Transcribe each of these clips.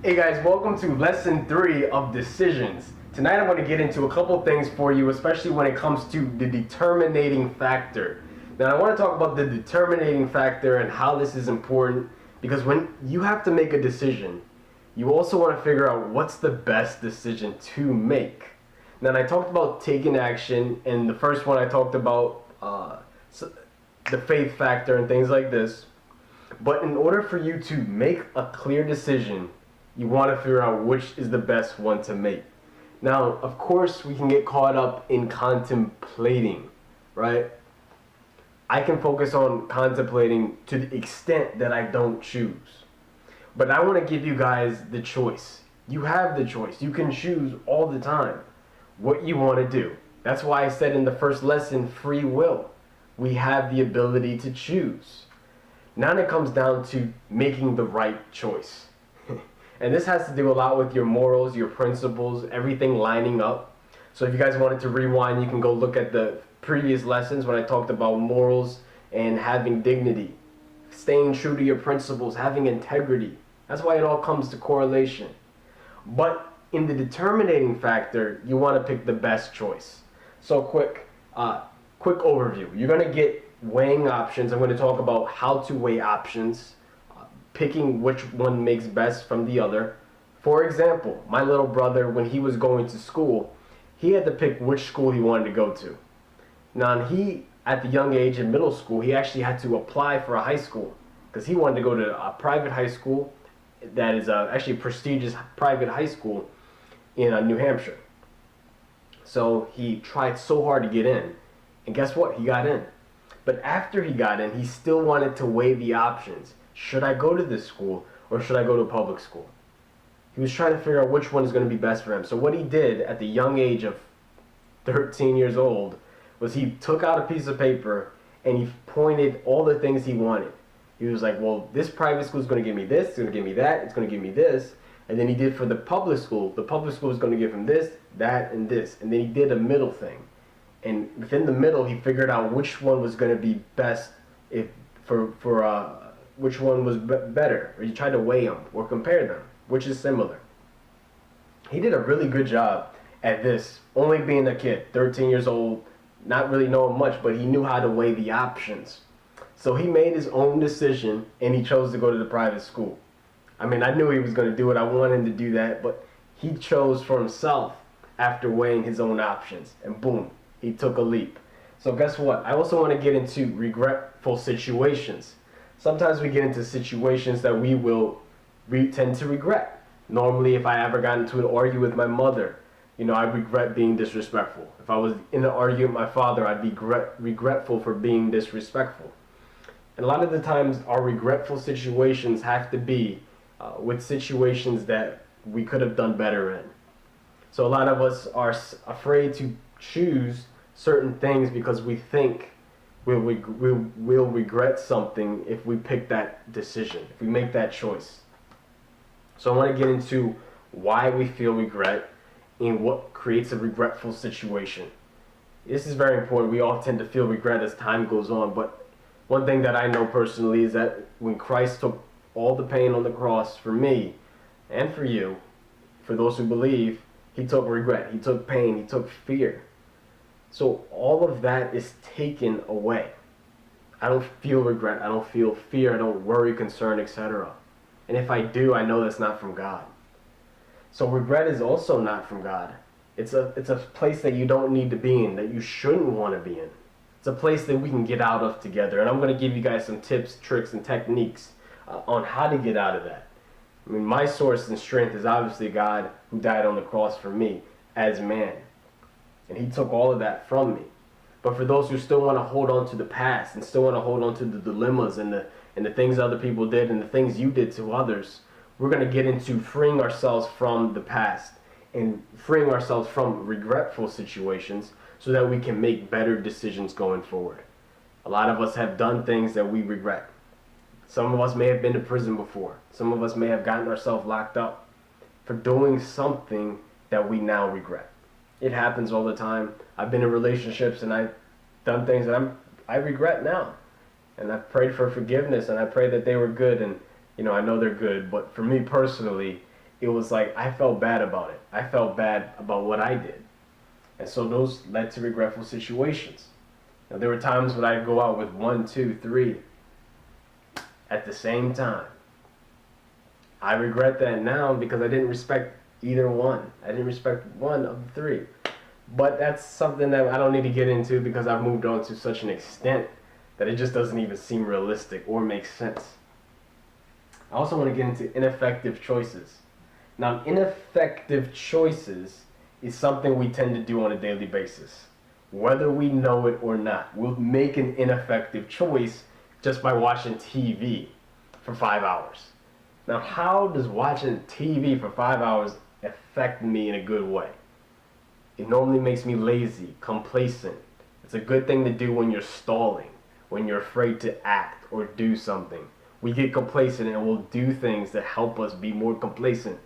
Hey guys, welcome to lesson 3 of decisions. Tonight I'm going to get into a couple things for you, especially when it comes to the determining factor. Now I want to talk about the determining factor and how this is important, because when you have to make a decision, you also want to figure out what's the best decision to make. Now I talked about taking action, and the first one I talked about the faith factor and things like this. But in order for you to make a clear decision, you want to figure out which is the best one to make. Now, of course, we can get caught up in contemplating, right? I can focus on contemplating to the extent that I don't choose. But I want to give you guys the choice. You have the choice. You can choose all the time what you want to do. That's why I said in the first lesson, free will. We have the ability to choose. Now it comes down to making the right choice. And this has to do a lot with your morals, your principles, everything lining up. So if you guys wanted to rewind, you can go look at the previous lessons when I talked about morals and having dignity, staying true to your principles, having integrity. That's why it all comes to correlation. But in the determining factor, you want to pick the best choice. So quick overview. You're going to get weighing options. I'm going to talk about how to weigh options, picking which one makes best from the other. For example, my little brother, when he was going to school, he had to pick which school he wanted to go to. Now he, at the young age in middle school, he actually had to apply for a high school because he wanted to go to a private high school that is actually a prestigious private high school in New Hampshire. So he tried so hard to get in, and guess what? He got in. But after he got in, he still wanted to weigh the options. Should I go to this school or should I go to public school? He was trying to figure out which one is going to be best for him. So what he did at the young age of 13 years old was he took out a piece of paper and he pointed all the things he wanted. He was like, well, this private school is going to give me this, it's going to give me that, it's going to give me this. And then he did for the public school is going to give him this, that, and this. And then he did a middle thing. And within the middle, he figured out which one was going to be best which one was better, or you try to weigh them or compare them, which is similar. He did a really good job at this, only being a kid, 13 years old, not really knowing much, but he knew how to weigh the options. So he made his own decision, and he chose to go to the private school. I mean, I knew he was going to do it. I wanted him to do that, but he chose for himself after weighing his own options, and boom, he took a leap. So guess what? I also want to get into regretful situations. Sometimes we get into situations that we tend to regret. Normally, if I ever got into an argument with my mother, I regret being disrespectful. If I was in an argument with my father, I'd be regretful for being disrespectful. And a lot of the times, our regretful situations have to be with situations that we could have done better in. So a lot of us are afraid to choose certain things because we think we'll regret something if we pick that decision, if we make that choice. So I want to get into why we feel regret and what creates a regretful situation. This is very important. We all tend to feel regret as time goes on, but one thing that I know personally is that when Christ took all the pain on the cross for me and for you, for those who believe, he took regret, he took pain, he took fear. So all of that is taken away. I don't feel regret, I don't feel fear, I don't worry, concern, etc. And if I do, I know that's not from God. So regret is also not from God. It's a place that you don't need to be in, that you shouldn't want to be in. It's a place that we can get out of together. And I'm going to give you guys some tips, tricks, and techniques on how to get out of that. I mean, my source and strength is obviously God, who died on the cross for me as man. And he took all of that from me. But for those who still want to hold on to the past and still want to hold on to the dilemmas and the things other people did and the things you did to others, we're going to get into freeing ourselves from the past and freeing ourselves from regretful situations so that we can make better decisions going forward. A lot of us have done things that we regret. Some of us may have been to prison before. Some of us may have gotten ourselves locked up for doing something that we now regret. It happens all the time. I've been in relationships and I've done things that I regret now. And I've prayed for forgiveness and I pray that they were good, and I know they're good. But for me personally, it was like I felt bad about it. I felt bad about what I did. And so those led to regretful situations. Now, there were times when I'd go out with 1, 2, 3 at the same time. I regret that now because I didn't respect either one. I didn't respect one of the 3. But that's something that I don't need to get into because I've moved on to such an extent that it just doesn't even seem realistic or make sense. I also want to get into ineffective choices. Now, ineffective choices is something we tend to do on a daily basis. Whether we know it or not, we'll make an ineffective choice just by watching TV for 5 hours. Now, how does watching TV for 5 hours affect me in a good way? It normally makes me lazy, complacent. It's a good thing to do when you're stalling, when you're afraid to act or do something. We get complacent and we'll do things that help us be more complacent.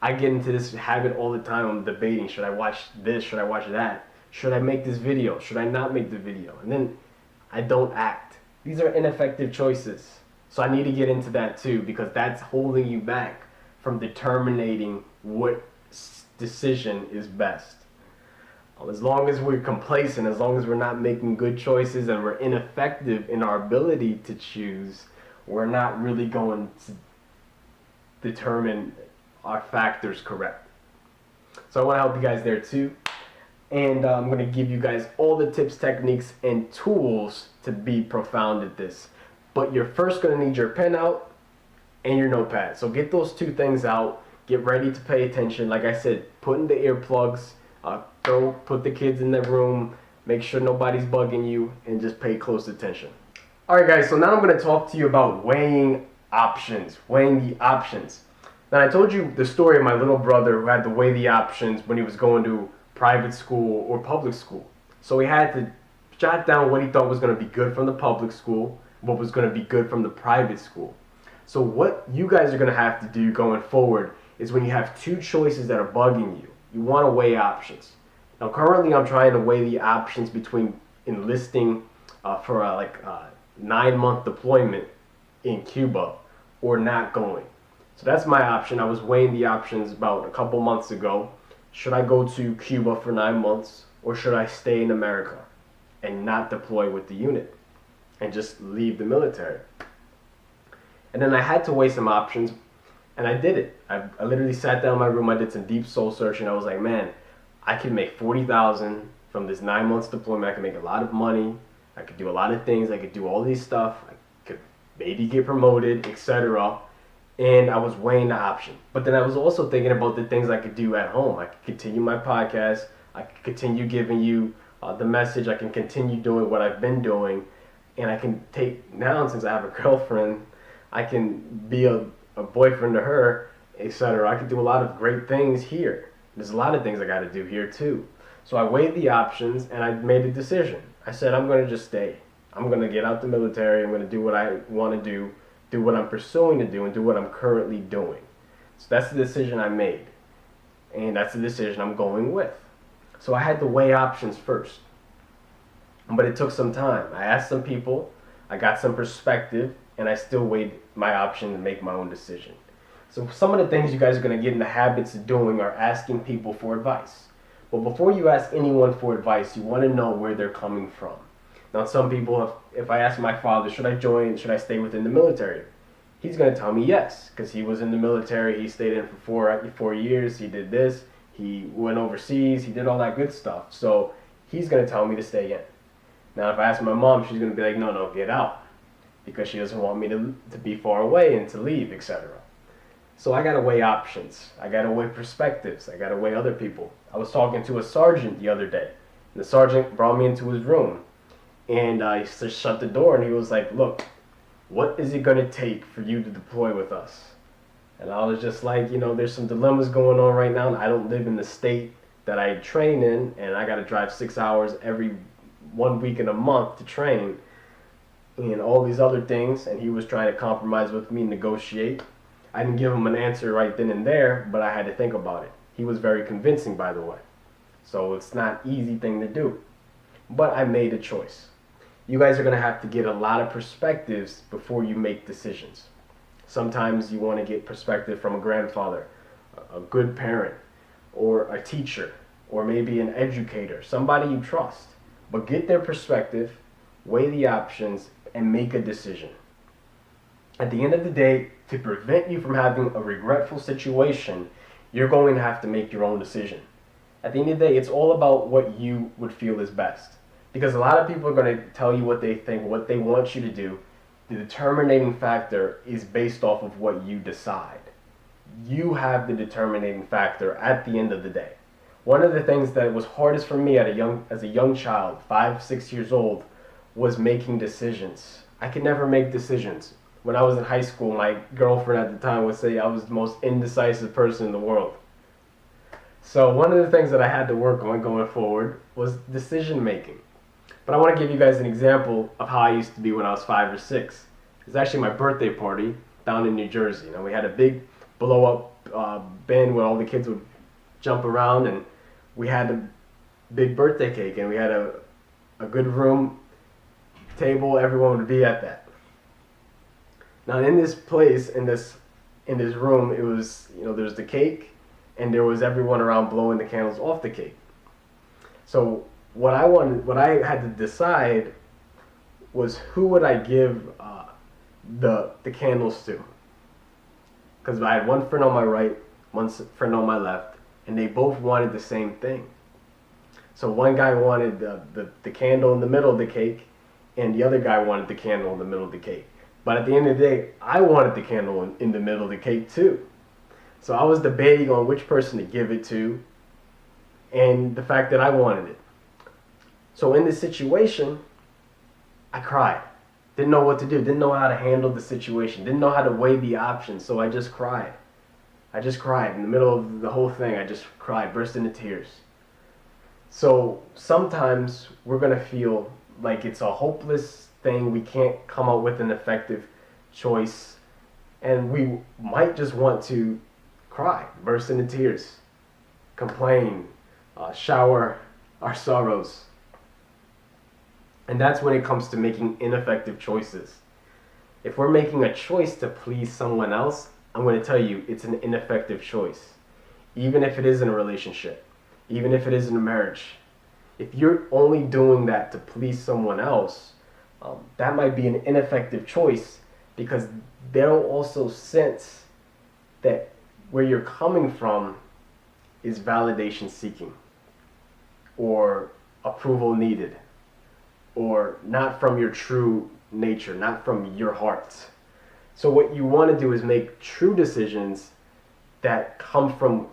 I get into this habit all the time. I'm debating, should I watch this, should I watch that? Should I make this video? Should I not make the video? And then I don't act. These are ineffective choices. So I need to get into that too, because that's holding you back from determining what decision is best. As long as we're complacent, as long as we're not making good choices and we're ineffective in our ability to choose, we're not really going to determine our factors correct. So I want to help you guys there too. And I'm going to give you guys all the tips, techniques, and tools to be profound at this. But you're first going to need your pen out and your notepad. So get those 2 things out. Get ready to pay attention. Like I said, put in the earplugs. Put the kids in the room. Make sure nobody's bugging you. And just pay close attention. Alright guys, so now I'm going to talk to you about weighing options. Weighing the options. Now I told you the story of my little brother who had to weigh the options when he was going to private school or public school. So he had to jot down what he thought was going to be good from the public school, what was going to be good from the private school. So what you guys are going to have to do going forward is when you have 2 choices that are bugging you, you want to weigh options. Now currently I'm trying to weigh the options between enlisting for a 9-month deployment in Cuba or not going. So that's my option. I was weighing the options about a couple months ago. Should I go to Cuba for 9 months or should I stay in America and not deploy with the unit and just leave the military? And then I had to weigh some options and I did it. I literally sat down in my room, I did some deep soul searching. I was like, man, I could make $40,000 from this 9 months deployment. I could make a lot of money. I could do a lot of things. I could do all these stuff. I could maybe get promoted, etc. And I was weighing the option. But then I was also thinking about the things I could do at home. I could continue my podcast. I could continue giving you the message. I can continue doing what I've been doing. And I can take, now since I have a girlfriend, I can be a boyfriend to her, etc. I could do a lot of great things here. There's a lot of things I got to do here too. So I weighed the options and I made a decision. I said, I'm going to just stay. I'm going to get out the military. I'm going to do what I want to do what I'm pursuing to do, and do what I'm currently doing. So that's the decision I made. And that's the decision I'm going with. So I had to weigh options first. But it took some time. I asked some people, I got some perspective, and I still weighed my option to make my own decision. So some of the things you guys are going to get in the habits of doing are asking people for advice. But before you ask anyone for advice, you want to know where they're coming from. Now some people, if I ask my father, should I stay within the military? He's going to tell me yes, because he was in the military, he stayed in for 4 years, he did this, he went overseas, he did all that good stuff. So he's going to tell me to stay in. Now if I ask my mom, she's going to be like, no, get out. Because she doesn't want me to be far away and to leave, etc. So I got to weigh options. I got to weigh perspectives. I got to weigh other people. I was talking to a sergeant the other day. And the sergeant brought me into his room. And I just shut the door and he was like, look, what is it going to take for you to deploy with us? And I was just like, there's some dilemmas going on right now. And I don't live in the state that I train in. And I got to drive 6 hours every 1 week in a month to train. And all these other things. And he was trying to compromise with me, negotiate. I didn't give him an answer right then and there, but I had to think about it. He was very convincing, by the way. So it's not an easy thing to do. But I made a choice. You guys are going to have to get a lot of perspectives before you make decisions. Sometimes you want to get perspective from a grandfather. a good parent, or a teacher, or maybe an educator, somebody you trust. But get their perspective, weigh the options, and make a decision. At the end of the day, to prevent you from having a regretful situation, you're going to have to make your own decision. At the end of the day, it's all about what you would feel is best. Because a lot of people are going to tell you what they think, what they want you to do. The determining factor is based off of what you decide. You have the determining factor at the end of the day. One of the things that was hardest for me as a young child, 5, 6 years old, was making decisions. I could never make decisions. When I was in high school, my girlfriend at the time would say I was the most indecisive person in the world. So one of the things that I had to work on going forward was decision making. But I want to give you guys an example of how I used to be when I was 5 or 6. It was actually my birthday party down in New Jersey. We had a big blow-up bin where all the kids would jump around, and we had a big birthday cake, and we had a good room table. Everyone would be at that. Now in this place, in this room, it was, there's the cake, and there was everyone around blowing the candles off the cake. So what I had to decide was who would I give the candles to. Because I had one friend on my right, one friend on my left, and they both wanted the same thing. So one guy wanted the candle in the middle of the cake, and the other guy wanted the candle in the middle of the cake. But at the end of the day, I wanted the candle in the middle of the cake too. So I was debating on which person to give it to, and the fact that I wanted it. So in this situation, I cried. Didn't know what to do. Didn't know how to handle the situation. Didn't know how to weigh the options. So I just cried. I just cried. In the middle of the whole thing, I just cried, burst into tears. So sometimes we're going to feel like it's a hopeless thing. We can't come up with an effective choice. And we might just want to cry, burst into tears, complain, shower our sorrows. And that's when it comes to making ineffective choices. If we're making a choice to please someone else, I'm going to tell you it's an ineffective choice. Even if it is in a relationship, even if it is in a marriage. If you're only doing that to please someone else, that might be an ineffective choice, because they'll also sense that where you're coming from is validation seeking, or approval needed, or not from your true nature, not from your heart. So what you want to do is make true decisions that come from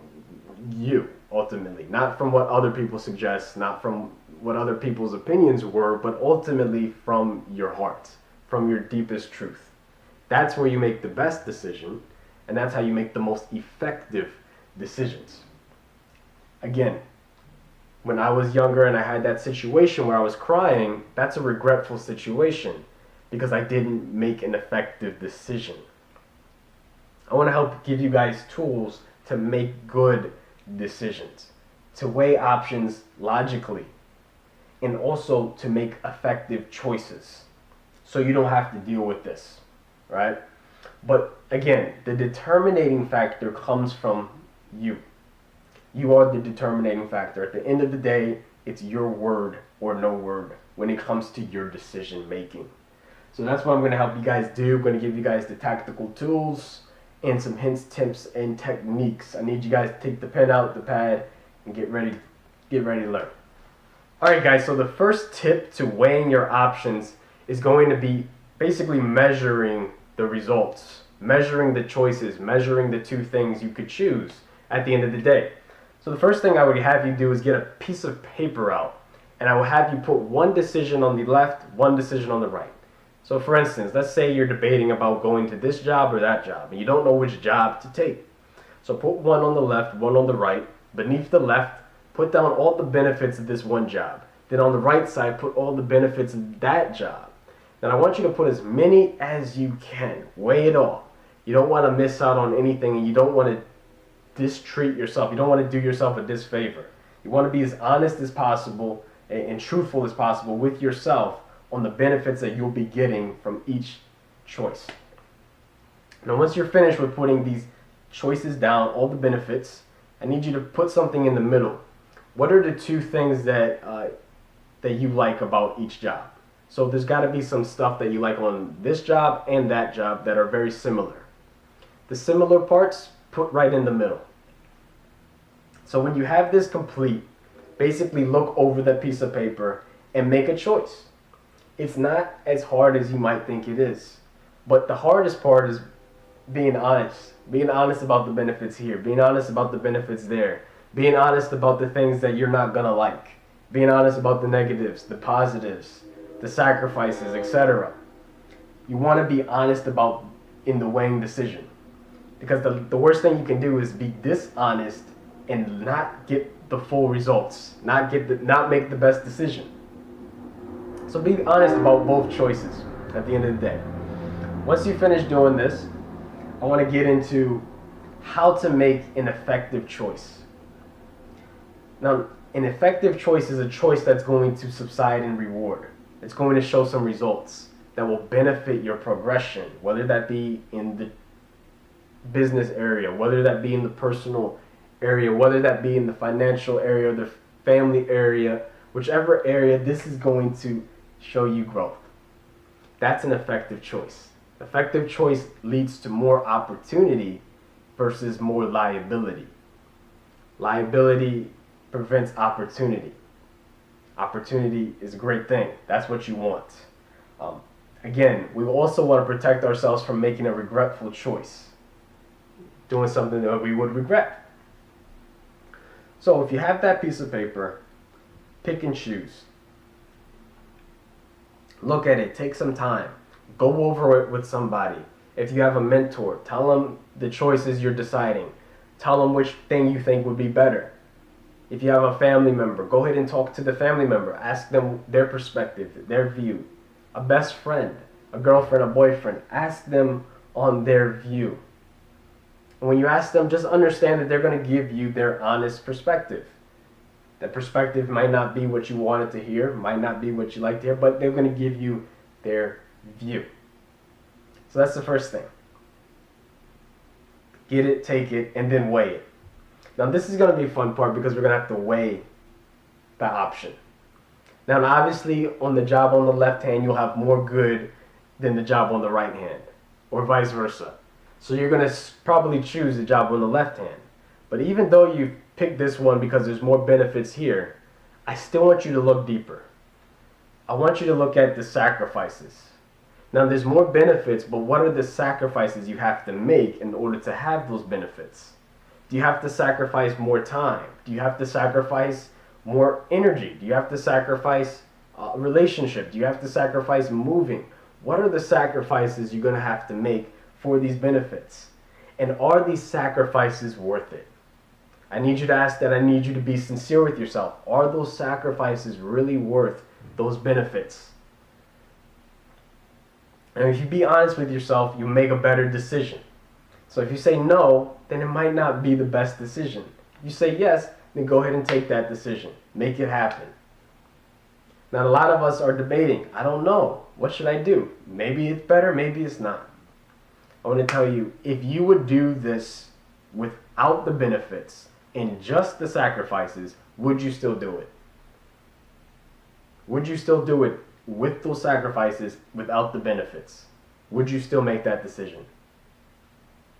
you, ultimately. Not from what other people suggest, not from what other people's opinions were, but ultimately from your heart, from your deepest truth. That's where you make the best decision, and that's how you make the most effective decisions. Again, when I was younger and I had that situation where I was crying, that's a regretful situation because I didn't make an effective decision. I want to help give you guys tools to make good decisions, to weigh options logically, and also to make effective choices so you don't have to deal with this, right? But again, the determining factor comes from you. You are the determining factor. At the end of the day, it's your word or no word when it comes to your decision making. So that's what I'm going to help you guys do. I'm going to give you guys the tactical tools and some hints, tips, and techniques. I need you guys to take the pen out, the pad, and get ready to learn. Alright guys, so the first tip to weighing your options is going to be basically measuring the results, measuring the choices, measuring the two things you could choose at the end of the day. So the first thing I would have you do is get a piece of paper out, and I will have you put one decision on the left, one decision on the right. So for instance, let's say you're debating about going to this job or that job, and you don't know which job to take. So put one on the left, one on the right. Beneath the left, put down all the benefits of this one job. Then on the right side, put all the benefits of that job. Then I want you to put as many as you can. Weigh it all. You don't want to miss out on anything, and you don't want to distreat yourself. You don't want to do yourself a disfavor. You want to be as honest as possible and truthful as possible with yourself on the benefits that you'll be getting from each choice. Now once you're finished with putting these choices down, all the benefits. I need you to put something in the middle. What are the two things that you like about each job? So there's got to be some stuff that you like on this job and that job that are very similar. The similar parts, put right in the middle. So when you have this complete, basically look over that piece of paper and make a choice. It's not as hard as you might think it is. But the hardest part is being honest. Being honest about the benefits here. Being honest about the benefits there. Being honest about the things that you're not going to like. Being honest about the negatives, the positives, the sacrifices, etc. You want to be honest about in the weighing decision. Because the worst thing you can do is be dishonest and not get the full results. Not make the best decision. So be honest about both choices at the end of the day. Once you finish doing this, I want to get into how to make an effective choice. Now, an effective choice is a choice that's going to subside in reward. It's going to show some results that will benefit your progression, whether that be in the business area, whether that be in the personal area, whether that be in the financial area or the family area, whichever area, this is going to show you growth. That's an effective choice. Effective choice leads to more opportunity versus more liability. Liability prevents opportunity. Opportunity is a great thing. That's what you want. Again, we also want to protect ourselves from making a regretful choice. Doing something that we would regret. So if you have that piece of paper, pick and choose. Look at it. Take some time. Go over it with somebody. If you have a mentor, tell them the choices you're deciding. Tell them which thing you think would be better. If you have a family member, go ahead and talk to the family member. Ask them their perspective, their view. A best friend, a girlfriend, a boyfriend, ask them on their view. And when you ask them, just understand that they're going to give you their honest perspective. That perspective might not be what you wanted to hear, might not be what you like to hear, but they're going to give you their view. So that's the first thing. Get it, take it, and then weigh it. Now this is going to be a fun part because we're going to have to weigh the option. Now obviously on the job on the left hand, you'll have more good than the job on the right hand, or vice versa. So you're going to probably choose the job on the left hand. But even though you picked this one because there's more benefits here, I still want you to look deeper. I want you to look at the sacrifices. Now there's more benefits, but what are the sacrifices you have to make in order to have those benefits? Do you have to sacrifice more time? Do you have to sacrifice more energy? Do you have to sacrifice a relationship? Do you have to sacrifice moving? What are the sacrifices you're going to have to make for these benefits? And are these sacrifices worth it? I need you to ask that. I need you to be sincere with yourself. Are those sacrifices really worth those benefits? And if you be honest with yourself, you make a better decision. So if you say no, then it might not be the best decision. If you say yes, then go ahead and take that decision. Make it happen. Now a lot of us are debating. I don't know. What should I do? Maybe it's better, maybe it's not. I want to tell you, if you would do this without the benefits and just the sacrifices, would you still do it? Would you still do it with those sacrifices without the benefits? Would you still make that decision?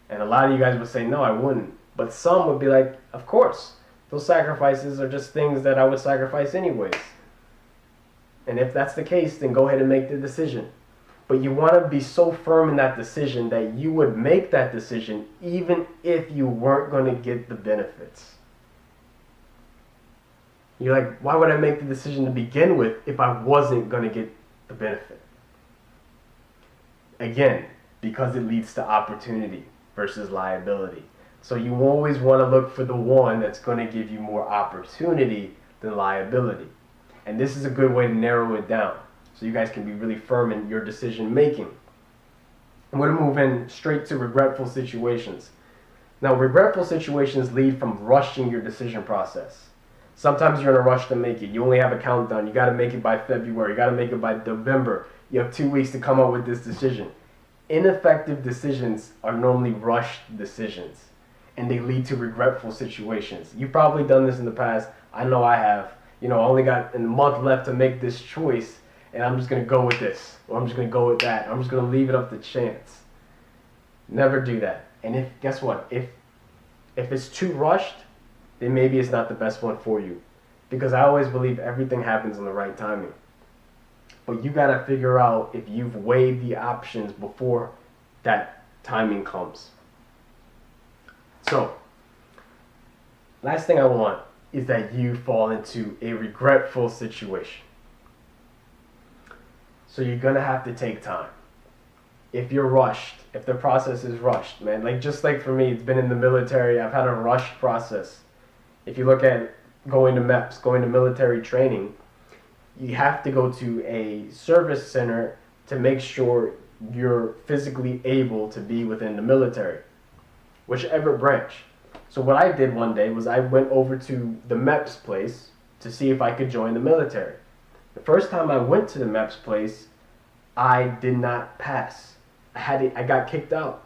And a lot of you guys would say, no, I wouldn't. But some would be like, of course. Those sacrifices are just things that I would sacrifice anyways. And if that's the case, then go ahead and make the decision. But you want to be so firm in that decision that you would make that decision even if you weren't going to get the benefits. You're like, why would I make the decision to begin with if I wasn't going to get the benefit? Again, because it leads to opportunity versus liability. So you always want to look for the one that's going to give you more opportunity than liability. And this is a good way to narrow it down so you guys can be really firm in your decision making. I'm going to move in straight to regretful situations. Now, regretful situations lead from rushing your decision process. Sometimes you're in a rush to make it. You only have a countdown. You got to make it by February. You got to make it by November. You have 2 weeks to come up with this decision. Ineffective decisions are normally rushed decisions. and they lead to regretful situations. You've probably done this in the past. I know I have. I only got a month left to make this choice, and I'm just going to go with this, or I'm just going to go with that. I'm just going to leave it up to chance. Never do that. And guess what? If it's too rushed, then maybe it's not the best one for you. Because I always believe everything happens in the right timing. But you got to figure out if you've weighed the options before that timing comes. So, last thing I want is that you fall into a regretful situation. So you're going to have to take time. If you're rushed, if the process is rushed, man, just like for me, it's been in the military, I've had a rushed process. If you look at going to MEPS, going to military training, you have to go to a service center to make sure you're physically able to be within the military, whichever branch. So what I did one day was I went over to the MEPS place to see if I could join the military. The first time I went to the MEPS place, I did not pass. I got kicked out.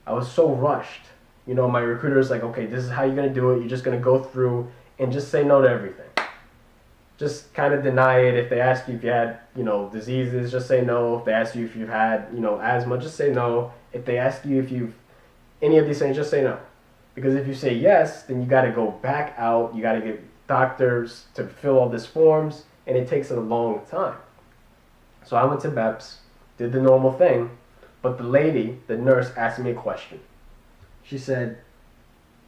I was so rushed. My recruiter's like, okay, this is how you're going to do it. You're just going to go through and just say no to everything. Just kind of deny it. If they ask you if you had, diseases, just say no. If they ask you if you've had, asthma, just say no. If they ask you if you've any of these things, just say no. Because if you say yes, then you got to go back out. You got to get doctors to fill all these forms, and it takes a long time. So I went to MEPS, did the normal thing, but the nurse, asked me a question. She said,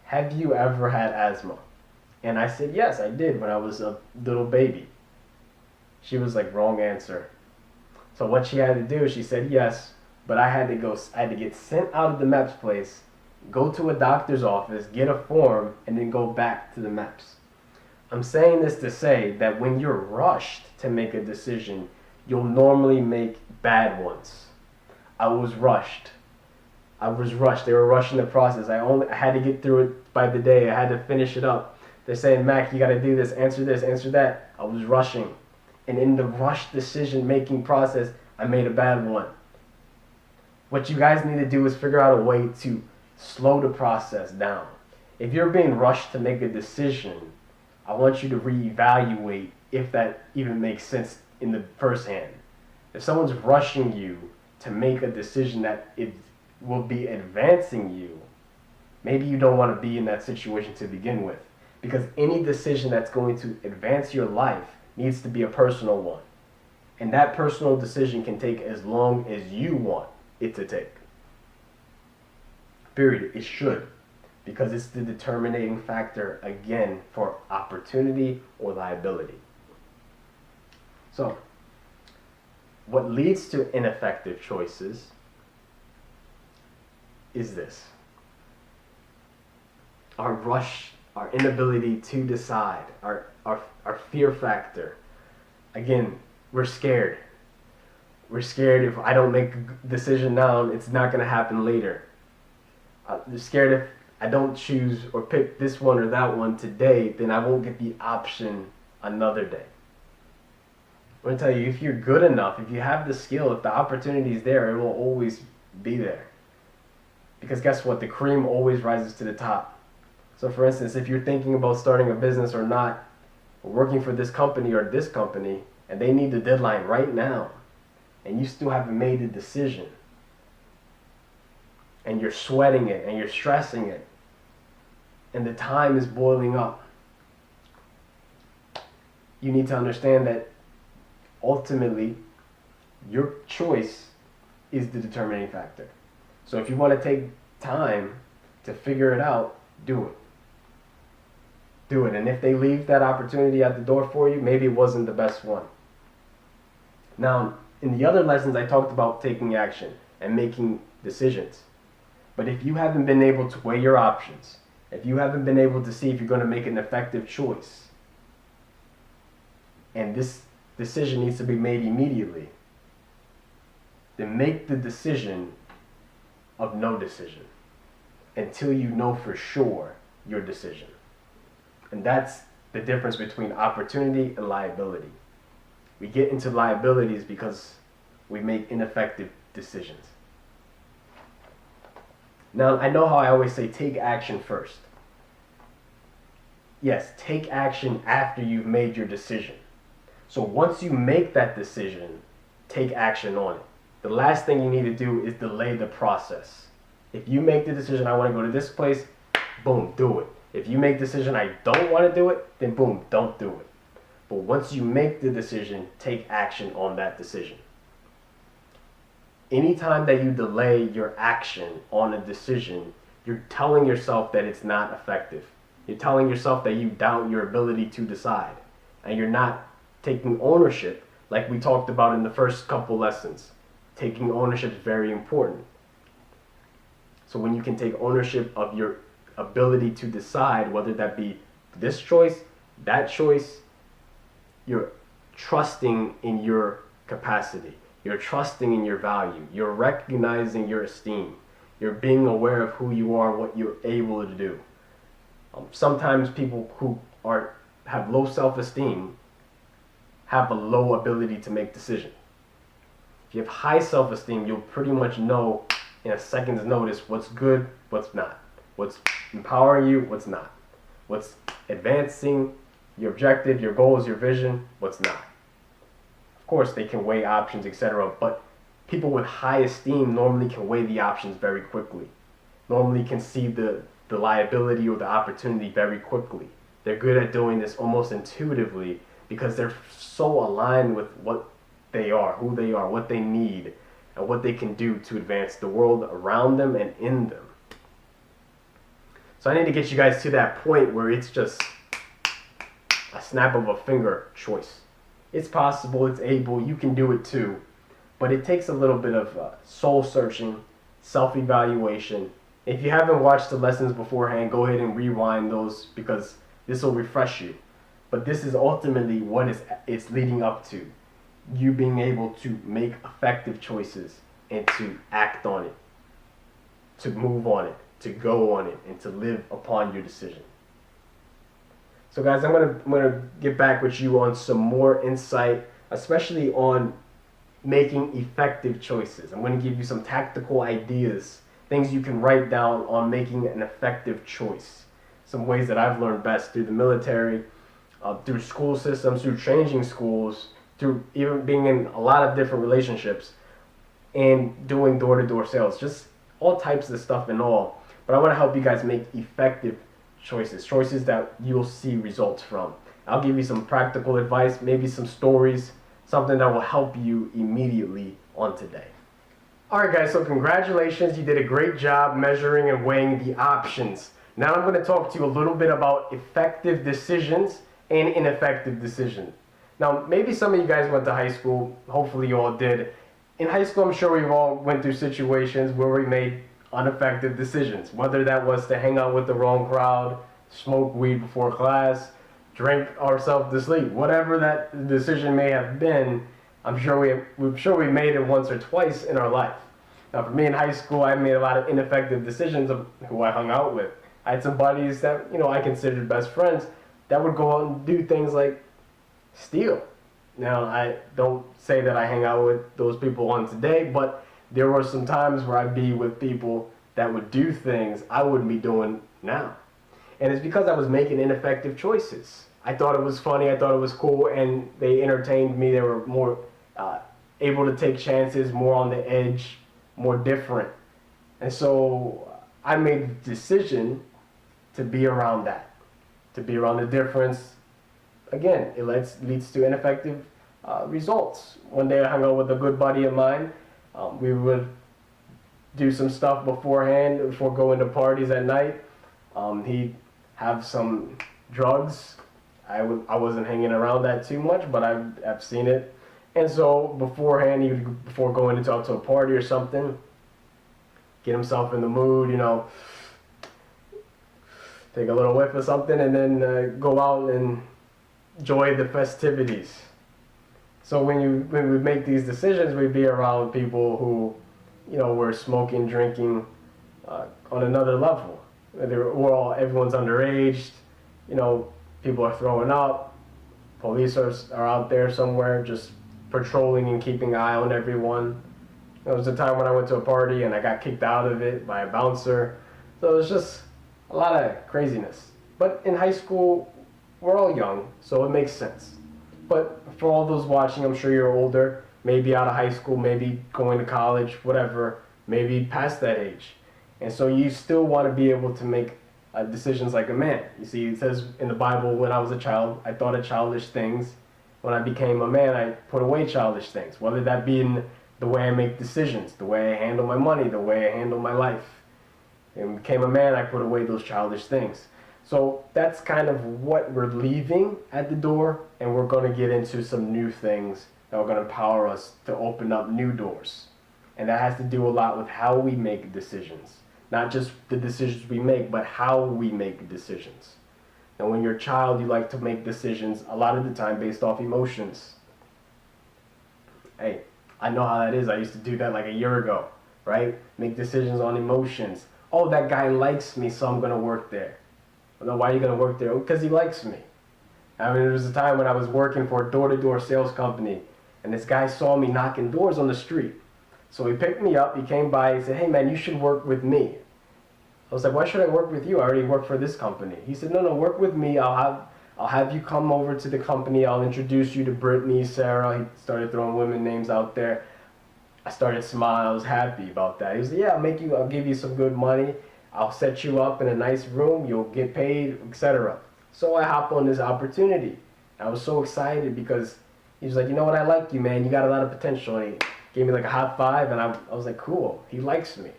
"Have you ever had asthma?" And I said, "Yes, I did when I was a little baby." She was like, "Wrong answer." So what she had to do, she said yes, but I had to get sent out of the MEPS place, go to a doctor's office, get a form, and then go back to the MEPS. I'm saying this to say that when you're rushed to make a decision, you'll normally make bad ones. I was rushed. They were rushing the process. I had to get through it by the day. I had to finish it up. They're saying, "Mac, you got to do this, answer that." I was rushing. And in the rushed decision-making process, I made a bad one. What you guys need to do is figure out a way to slow the process down. If you're being rushed to make a decision, I want you to reevaluate if that even makes sense in the first hand. If someone's rushing you to make a decision that it will be advancing you, maybe you don't want to be in that situation to begin with. Because any decision that's going to advance your life needs to be a personal one. And that personal decision can take as long as you want it to take. Period. It should. Because it's the determining factor, again, for opportunity or liability. So, what leads to ineffective choices is this. Our rush, our inability to decide, our fear factor. Again, we're scared. We're scared if I don't make a decision now, it's not going to happen later. We're scared if I don't choose or pick this one or that one today, then I won't get the option another day. I'm going to tell you, if you're good enough, if you have the skill, if the opportunity is there, it will always be there. Because guess what? The cream always rises to the top. So for instance, if you're thinking about starting a business or not, or working for this company or this company, and they need the deadline right now, and you still haven't made a decision, and you're sweating it, and you're stressing it, and the time is boiling up, you need to understand that ultimately, your choice is the determining factor. So if you want to take time to figure it out, do it. Do it. And if they leave that opportunity at the door for you, maybe it wasn't the best one. Now, in the other lessons, I talked about taking action and making decisions. But if you haven't been able to weigh your options, if you haven't been able to see if you're going to make an effective choice, and this decision needs to be made immediately, then make the decision of no decision until you know for sure your decision. And that's the difference between opportunity and liability. We get into liabilities because we make ineffective decisions. Now, I know how I always say take action first. Yes, take action after you've made your decision. So once you make that decision, take action on it. The last thing you need to do is delay the process. If you make the decision, I want to go to this place, boom, do it. If you make the decision, I don't want to do it, then boom, don't do it. But once you make the decision, take action on that decision. Anytime that you delay your action on a decision, you're telling yourself that it's not effective. You're telling yourself that you doubt your ability to decide. And you're not taking ownership like we talked about in the first couple lessons. Taking ownership is very important. So when you can take ownership of your ability to decide, whether that be this choice, that choice, you're trusting in your capacity. You're trusting in your value. You're recognizing your esteem. You're being aware of who you are, what you're able to do. Sometimes people who have low self-esteem have a low ability to make decisions. If you have high self-esteem, you'll pretty much know in a second's notice what's good, what's not. What's empowering you, what's not. What's advancing your objective, your goals, your vision, what's not. Of course, they can weigh options, etc. But people with high esteem normally can weigh the options very quickly. Normally can see the liability or the opportunity very quickly. They're good at doing this almost intuitively because they're so aligned with what they are, who they are, what they need, and what they can do to advance the world around them and in them. So I need to get you guys to that point where it's just a snap of a finger choice. It's possible, it's able, you can do it too. But it takes a little bit of soul searching, self-evaluation. If you haven't watched the lessons beforehand, go ahead and rewind those because this will refresh you. But this is ultimately what it's leading up to. You being able to make effective choices and to act on it, to move on it, to go on it, and to live upon your decision. So guys, I'm gonna get back with you on some more insight, especially on making effective choices. I'm gonna give you some tactical ideas, things you can write down on making an effective choice. Some ways that I've learned best through the military, through school systems, through changing schools, through even being in a lot of different relationships, and doing door-to-door sales, just all types of stuff and all. But I want to help you guys make effective choices that you'll see results from. I'll give you some practical advice, maybe some stories, something that will help you immediately on today. Alright guys, so congratulations, you did a great job measuring and weighing the options. Now I'm going to talk to you a little bit about effective decisions and ineffective decisions. Now maybe some of you guys went to high school, hopefully you all did. In high school I'm sure we've all went through situations where we made ineffective decisions, whether that was to hang out with the wrong crowd, smoke weed before class, drink ourselves to sleep, whatever that decision may have been. I'm sure we made it once or twice in our life. Now for me in high school, I made a lot of ineffective decisions of who I hung out with. I had some buddies that I considered best friends that would go out and do things like steal. Now I don't say that I hang out with those people on today, but there were some times where I'd be with people that would do things I wouldn't be doing now. And it's because I was making ineffective choices. I thought it was funny, I thought it was cool, and they entertained me. They were more able to take chances, more on the edge, more different. And so I made the decision to be around that, to be around the difference. Again, it leads to ineffective results. One day I hung out with a good buddy of mine. We would do some stuff beforehand, before going to parties at night. He'd have some drugs. I wasn't hanging around that too much, but I've seen it. And so beforehand, before going to talk to a party or something, get himself in the mood, take a little whiff of something, and then go out and enjoy the festivities. So when we make these decisions, we'd be around people who, were smoking, drinking on another level. Everyone's underage, people are throwing up, police are out there somewhere just patrolling and keeping an eye on everyone. There was a time when I went to a party and I got kicked out of it by a bouncer. So it was just a lot of craziness. But in high school, we're all young, so it makes sense. But for all those watching, I'm sure you're older, maybe out of high school, maybe going to college, whatever, maybe past that age. And so you still want to be able to make decisions like a man. You see, it says in the Bible, when I was a child, I thought of childish things. When I became a man, I put away childish things, whether that be in the way I make decisions, the way I handle my money, the way I handle my life. And became a man, I put away those childish things. So that's kind of what we're leaving at the door, and we're going to get into some new things that are going to empower us to open up new doors. And that has to do a lot with how we make decisions. Not just the decisions we make, but how we make decisions. And when you're a child, you like to make decisions a lot of the time based off emotions. Hey, I know how that is. I used to do that like a year ago, right? Make decisions on emotions. Oh, that guy likes me, so I'm going to work there. Well, why are you going to work there? Because he likes me. I mean, there was a time when I was working for a door-to-door sales company, and this guy saw me knocking doors on the street. So he picked me up, he came by, he said, hey man, you should work with me. I was like, why should I work with you? I already work for this company. He said, no, work with me. I'll have you come over to the company. I'll introduce you to Brittany, Sarah. He started throwing women names out there. I started smiling. I was happy about that. He said, yeah, I'll give you some good money. I'll set you up in a nice room. You'll get paid, etc. So I hopped on this opportunity. I was so excited because he was like, you know what? I like you, man. You got a lot of potential. And he gave me like a high five, and I was like, cool. He likes me.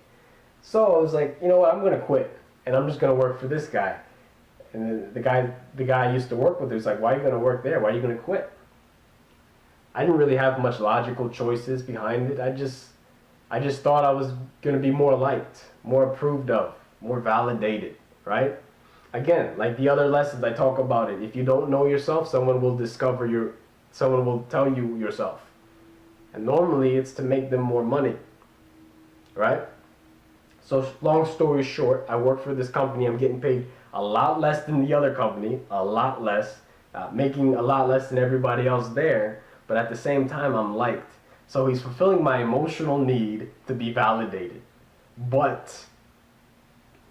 So I was like, you know what, I'm going to quit, and I'm just going to work for this guy. And the guy I used to work with was like, why are you going to work there? Why are you going to quit? I didn't really have much logical choices behind it. I just thought I was going to be more liked, more approved of, more validated, right? Again, like the other lessons I talk about it. If you don't know yourself, someone will tell you yourself. And normally it's to make them more money, right? So long story short, I work for this company. I'm getting paid a lot less than the other company, a lot less, making a lot less than everybody else there. But at the same time, I'm liked. So he's fulfilling my emotional need to be validated. But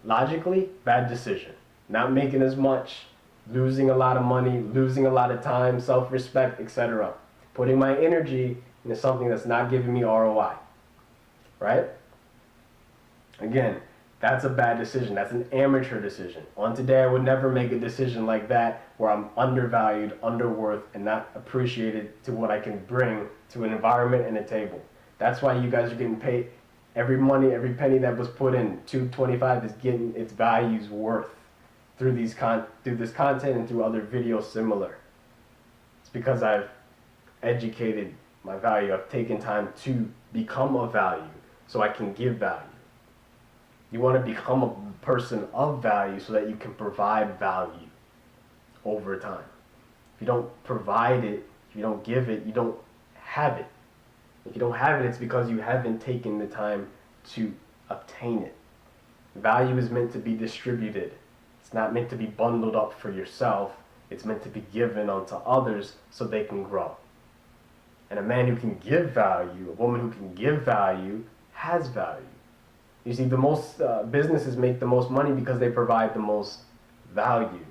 logically, bad decision. Not making as much, losing a lot of money, losing a lot of time, self-respect, etc. Putting my energy into something that's not giving me ROI, right? Again, that's a bad decision. That's an amateur decision. On today, I would never make a decision like that where I'm undervalued, underworth, and not appreciated to what I can bring to an environment and a table. That's why you guys are getting paid. Every penny that was put in, $2.25 is getting its value's worth through this content and through other videos similar. It's because I've educated my value. I've taken time to become of value so I can give value. You want to become a person of value so that you can provide value over time. If you don't provide it, if you don't give it, you don't have it. If you don't have it, it's because you haven't taken the time to obtain it. Value is meant to be distributed. It's not meant to be bundled up for yourself. It's meant to be given unto others so they can grow. And a man who can give value, a woman who can give value, has value. You see, the most businesses make the most money because they provide the most value.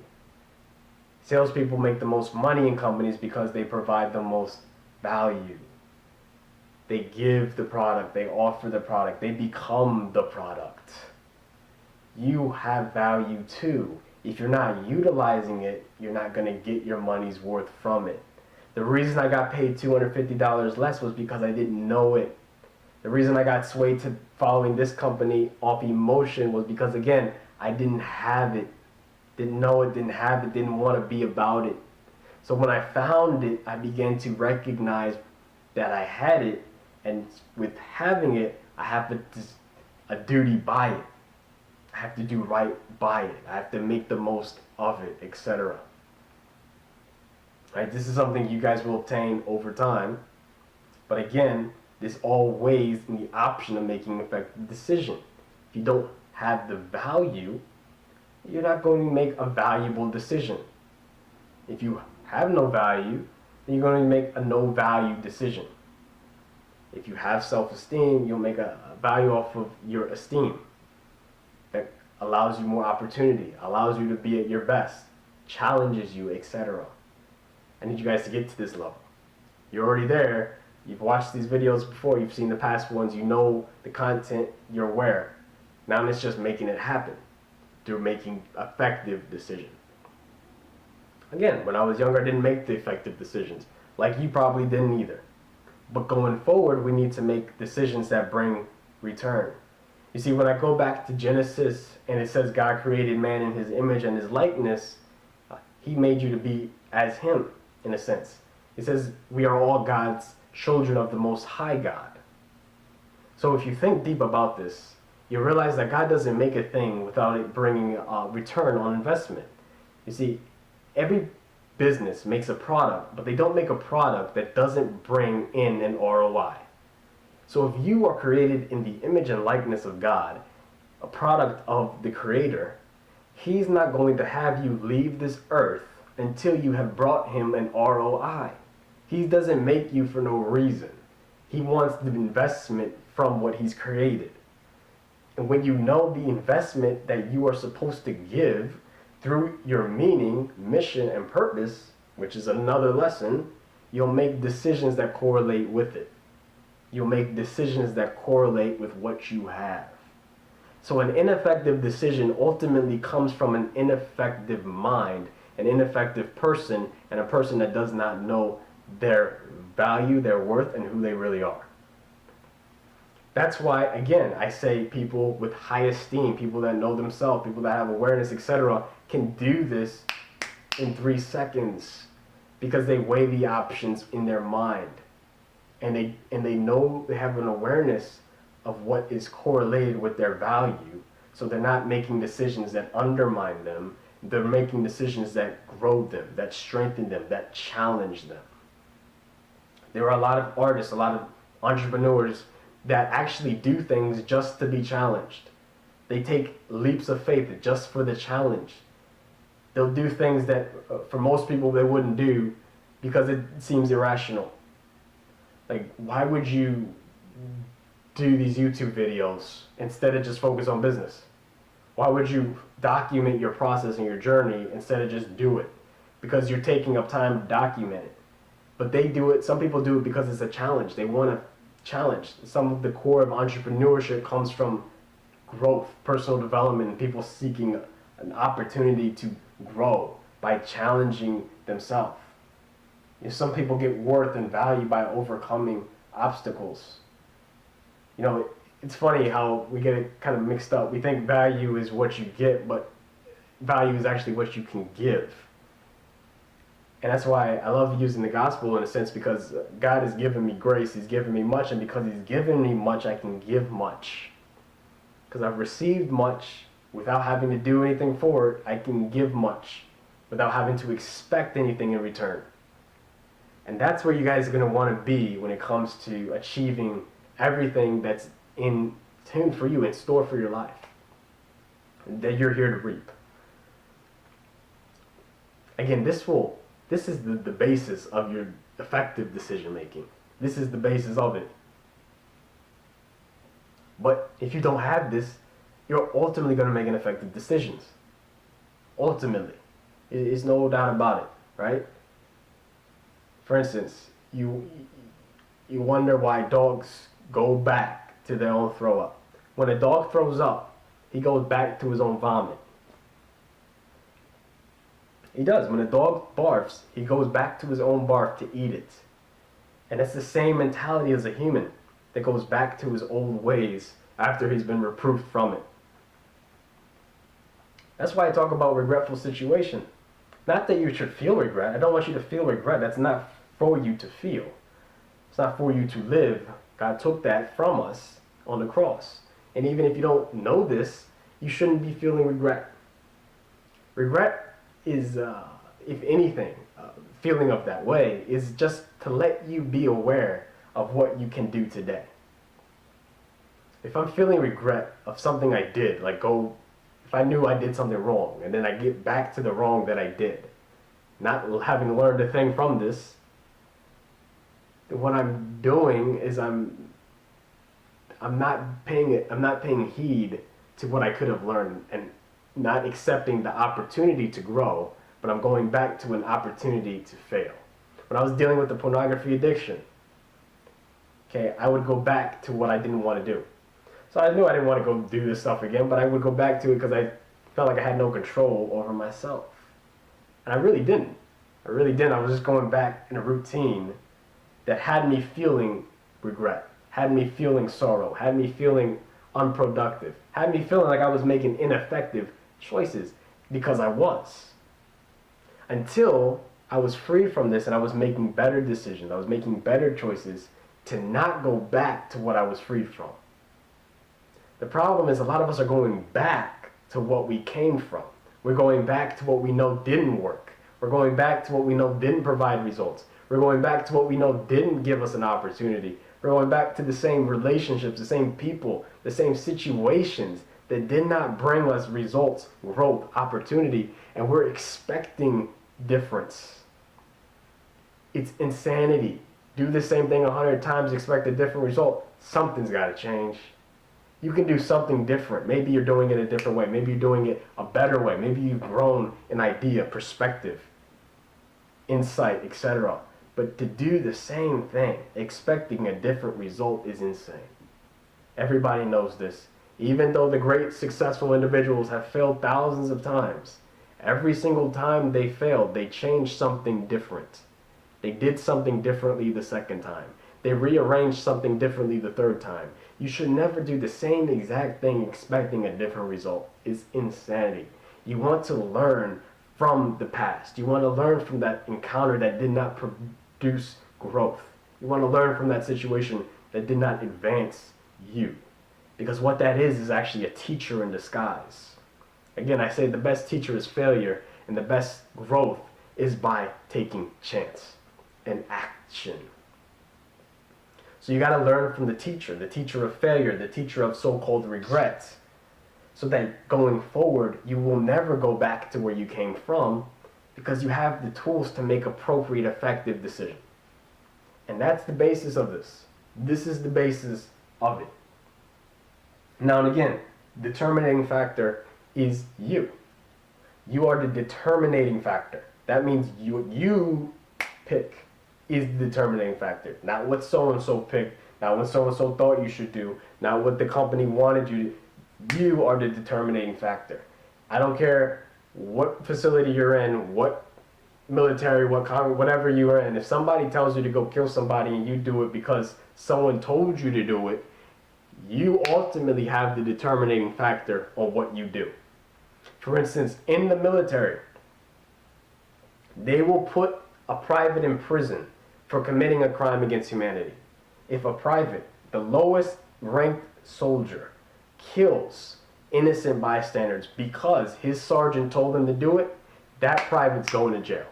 Salespeople make the most money in companies because they provide the most value. They give the product, they offer the product, they become the product. You have value too. If you're not utilizing it, you're not going to get your money's worth from it. The reason I got paid $250 less was because I didn't know it. The reason I got swayed to following this company off emotion was because, again, I didn't have it. Didn't know it, didn't have it, didn't want to be about it. So when I found it, I began to recognize that I had it, and with having it, I have a duty by it. I have to do right by it. I have to make the most of it, etc. Right? This is something you guys will obtain over time. But again, this all weighs in the option of making an effective decision. If you don't have the value, you're not going to make a valuable decision. If you have no value, then you're going to make a no value decision. If you have self-esteem, you'll make a value off of your esteem that allows you more opportunity, allows you to be at your best, challenges you, etc. I need you guys to get to this level. You're already there. You've watched these videos before. You've seen the past ones. You know the content. You're aware. Now it's just making it happen through making effective decisions. Again, when I was younger, I didn't make the effective decisions. Like you probably didn't either. But going forward, we need to make decisions that bring return. You see, when I go back to Genesis and it says God created man in his image and his likeness, he made you to be as him, in a sense. It says we are all God's children of the Most High God. So if you think deep about this, you realize that God doesn't make a thing without it bringing a return on investment. You see, every business makes a product, but they don't make a product that doesn't bring in an ROI. So if you are created in the image and likeness of God, a product of the Creator, he's not going to have you leave this earth until you have brought him an ROI. He doesn't make you for no reason. He wants the investment from what he's created. And when you know the investment that you are supposed to give through your meaning, mission, and purpose, which is another lesson, you'll make decisions that correlate with it. You'll make decisions that correlate with what you have. So an ineffective decision ultimately comes from an ineffective mind, an ineffective person, and a person that does not know their value, their worth, and who they really are. That's why, again, I say people with high esteem, people that know themselves, people that have awareness, etc., can do this in 3 seconds because they weigh the options in their mind. And they know, they have an awareness of what is correlated with their value. So they're not making decisions that undermine them. They're making decisions that grow them, that strengthen them, that challenge them. There are a lot of artists, a lot of entrepreneurs that actually do things just to be challenged. They take leaps of faith just for the challenge. They'll do things that for most people they wouldn't do because it seems irrational. Like, why would you do these YouTube videos instead of just focus on business? Why would you document your process and your journey instead of just do it? Because you're taking up time to document it. But they do it, some people do it because it's a challenge. They want to challenge. Some of the core of entrepreneurship comes from growth, personal development, and people seeking an opportunity to grow by challenging themselves. You know, some people get worth and value by overcoming obstacles. You know, it's funny how we get it kind of mixed up. We think value is what you get, but value is actually what you can give. And that's why I love using the gospel in a sense, because God has given me grace, he's given me much, and because he's given me much, I can give much. Because I've received much without having to do anything for it, I can give much without having to expect anything in return. And that's where you guys are going to want to be when it comes to achieving everything that's in tune for you, in store for your life, that you're here to reap. Again, this is the basis of your effective decision making. This is the basis of it. But if you don't have this, you're ultimately going to make ineffective decisions. Ultimately. There's no doubt about it, right? For instance, you wonder why dogs go back to their own throw up. When a dog throws up, he goes back to his own vomit. He does. When a dog barfs, he goes back to his own barf to eat it. And that's the same mentality as a human that goes back to his old ways after he's been reproved from it. That's why I talk about regretful situation. Not that you should feel regret. I don't want you to feel regret. That's not for you to feel. It's not for you to live. God took that from us on the cross. And even if you don't know this, you shouldn't be feeling regret. Regret is, if anything, feeling of that way is just to let you be aware of what you can do today. If I'm feeling regret of something I did, like if I knew I did something wrong and then I get back to the wrong that I did, not having learned a thing from this, what I'm doing is I'm not paying heed to what I could have learned and not accepting the opportunity to grow, but I'm going back to an opportunity to fail. When I was dealing with the pornography addiction, okay, I would go back to what I didn't want to do. So I knew I didn't want to go do this stuff again, but I would go back to it because I felt like I had no control over myself. And I really didn't. I really didn't. I was just going back in a routine that had me feeling regret, had me feeling sorrow, had me feeling unproductive, had me feeling like I was making ineffective choices because I was. Until I was free from this and I was making better decisions, I was making better choices to not go back to what I was free from. The problem is a lot of us are going back to what we came from. We're going back to what we know didn't work. We're going back to what we know didn't provide results. We're going back to what we know didn't give us an opportunity. We're going back to the same relationships, the same people, the same situations that did not bring us results, growth, opportunity, and we're expecting difference. It's insanity. Do the same thing 100 times, expect a different result. Something's got to change. You can do something different. Maybe you're doing it a different way. Maybe you're doing it a better way. Maybe you've grown an idea, perspective, insight, etc. But to do the same thing, expecting a different result is insane. Everybody knows this. Even though the great successful individuals have failed thousands of times, every single time they failed, they changed something different. They did something differently the second time. They rearranged something differently the third time. You should never do the same exact thing expecting a different result. It's insanity. You want to learn from the past. You want to learn from that encounter that did not produce growth. You want to learn from that situation that did not advance you. Because what that is actually a teacher in disguise. Again, I say the best teacher is failure, and the best growth is by taking chance and action. So you got to learn from the teacher of failure, the teacher of so-called regret, so that going forward, you will never go back to where you came from because you have the tools to make appropriate, effective decisions. And that's the basis of this. This is the basis of it. Now and again, determining factor is you. You are the determining factor. That means you pick is the determining factor. Not what so-and-so picked, not what so-and-so thought you should do, not what the company wanted you to do. You are the determining factor. I don't care what facility you're in, what military, what Congress, whatever you are in. If somebody tells you to go kill somebody and you do it because someone told you to do it, you ultimately have the determining factor on what you do. For instance, in the military, they will put a private in prison for committing a crime against humanity. If a private, the lowest ranked soldier, kills innocent bystanders because his sergeant told him to do it, that private's going to jail.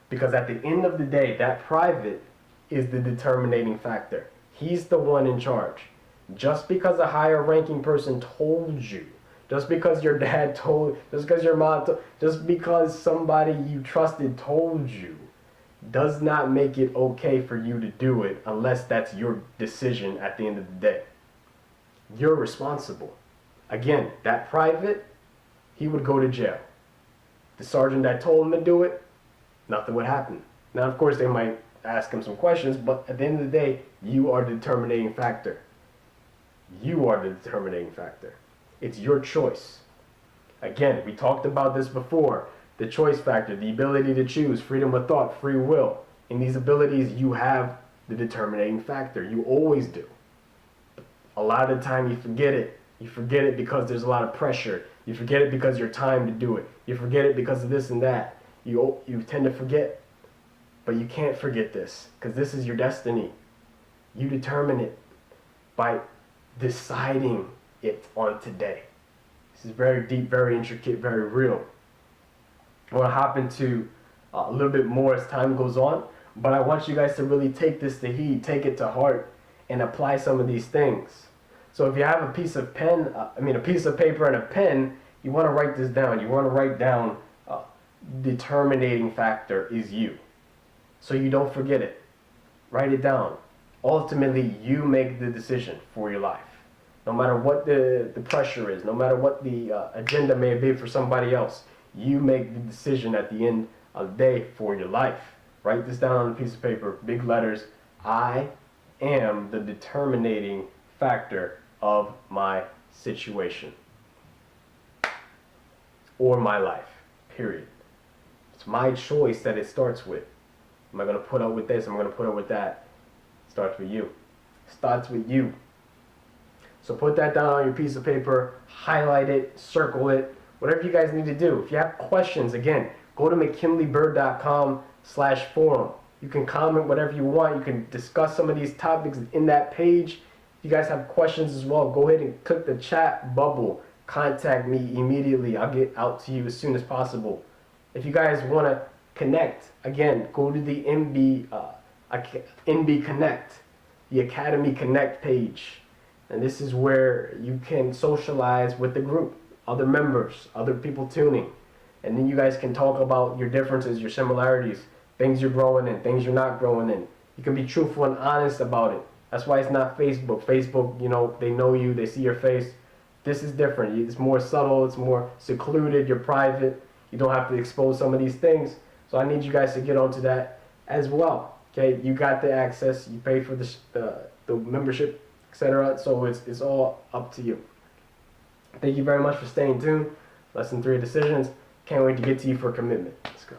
Because at the end of the day, that private is the determining factor. He's the one in charge. Just because a higher ranking person told you, just because your dad told, just because your mom told, just because somebody you trusted told you, does not make it okay for you to do it unless that's your decision at the end of the day. You're responsible. Again, that private, he would go to jail. The sergeant that told him to do it, nothing would happen. Now, of course, they might ask him some questions, but at the end of the day, you are the determining factor. You are the determining factor. It's your choice. Again, we talked about this before. The choice factor, the ability to choose, freedom of thought, free will. In these abilities, you have the determining factor. You always do. A lot of the time, you forget it. You forget it because there's a lot of pressure. You forget it because you're timed to do it. You forget it because of this and that. You tend to forget. But you can't forget this because this is your destiny. You determine it by deciding it on today. This is very deep, very intricate, very real. I want to hop into a little bit more as time goes on, but I want you guys to really take this to heed, take it to heart, and apply some of these things. So if you have a piece of a piece of paper and a pen, you want to write this down. You want to write down determining factor is you, so you don't forget it. Write it down. ultimately you make the decision for your life. No matter what the pressure is, no matter what the agenda may be for somebody else, you make the decision at the end of the day for your life. Write this down on a piece of paper, big letters. I am the determining factor of my situation or my life, period. It's my choice that it starts with. Am I going to put up with this? Am I going to put up with that? It starts with you. It starts with you. So put that down on your piece of paper, highlight it, circle it, whatever you guys need to do. If you have questions, again, go to mckinleybird.com/forum. You can comment whatever you want. You can discuss some of these topics in that page. If you guys have questions as well, go ahead and click the chat bubble. Contact me immediately. I'll get out to you as soon as possible. If you guys want to connect, again, go to the NB Connect, the Academy Connect page. And this is where you can socialize with the group, other members, other people tuning. And then you guys can talk about your differences, your similarities, things you're growing in, things you're not growing in. You can be truthful and honest about it. That's why it's not Facebook. Facebook, you know, they know you, they see your face. This is different. It's more subtle, it's more secluded, you're private. You don't have to expose some of these things. So I need you guys to get onto that as well. Okay, you got the access, you pay for the membership, etc. So it's all up to you. Thank you very much for staying tuned. Lesson 3 decisions. Can't wait to get to you for commitment. Let's go.